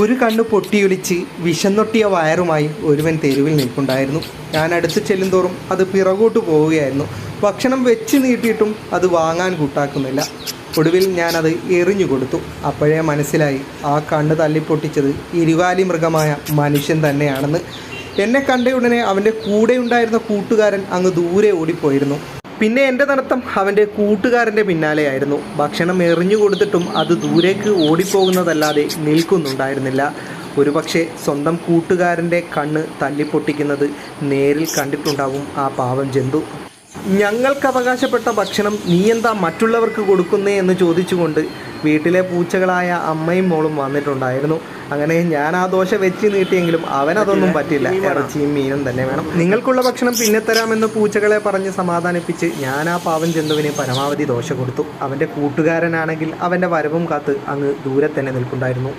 ഒരു കണ്ണ് പൊട്ടിയൊലിച്ച് വിശന്നൊട്ടിയ വയറുമായി ഒരുവൻ തെരുവിൽ നിൽപ്പുണ്ടായിരുന്നു. ഞാൻ അടുത്ത് ചെല്ലുന്തോറും അത് പിറകോട്ട് പോവുകയായിരുന്നു. ഭക്ഷണം വെച്ച് നീട്ടിയിട്ടും അത് വാങ്ങാൻ കൂട്ടാക്കുന്നില്ല. ഒടുവിൽ ഞാനത് എറിഞ്ഞു കൊടുത്തു. അപ്പോഴേ മനസ്സിലായി ആ കണ്ണ് തല്ലിപ്പൊട്ടിച്ചത് ഇരുവാലി മൃഗമായ മനുഷ്യൻ തന്നെയാണെന്ന്. എന്നെ കണ്ടയുടനെ അവൻ്റെ കൂടെയുണ്ടായിരുന്ന കൂട്ടുകാരൻ അങ്ങ് ദൂരെ ഓടിപ്പോയിരുന്നു. പിന്നെ എൻ്റെ നടത്തം അവൻ്റെ കൂട്ടുകാരൻ്റെ പിന്നാലെയായിരുന്നു. ഭക്ഷണം എറിഞ്ഞു കൊടുത്തിട്ടും അത് ദൂരേക്ക് ഓടിപ്പോകുന്നതല്ലാതെ നിൽക്കുന്നുണ്ടായിരുന്നില്ല. ഒരുപക്ഷെ സ്വന്തം കൂട്ടുകാരൻ്റെ കണ്ണ് തല്ലിപ്പൊട്ടിക്കുന്നത് നേരിൽ കണ്ടിട്ടുണ്ടാവും ആ പാവം ജന്തു. ഞങ്ങൾക്ക് അവകാശപ്പെട്ട ഭക്ഷണം നീ എന്താ മറ്റുള്ളവർക്ക് കൊടുക്കുന്നേ എന്ന് ചോദിച്ചുകൊണ്ട് വീട്ടിലെ പൂച്ചകളായ അമ്മയും മോളും വന്നിട്ടുണ്ടായിരുന്നു. അങ്ങനെ ഞാൻ ആ ദോശ വെച്ച് നീട്ടിയെങ്കിലും അവനതൊന്നും പറ്റില്ല. ഇറച്ചിയും മീനും തന്നെ വേണം. നിങ്ങൾക്കുള്ള ഭക്ഷണം പിന്നെ തരാമെന്ന് പൂച്ചകളെ പറഞ്ഞ് സമാധാനിപ്പിച്ച് ഞാൻ ആ പാവം ജന്തുവിന് പരമാവധി ദോശ കൊടുത്തു. അവൻ്റെ കൂട്ടുകാരനാണെങ്കിൽ അവൻ്റെ വരവും കാത്ത് അങ്ങ് ദൂരെ തന്നെ നിൽപ്പുണ്ടായിരുന്നു.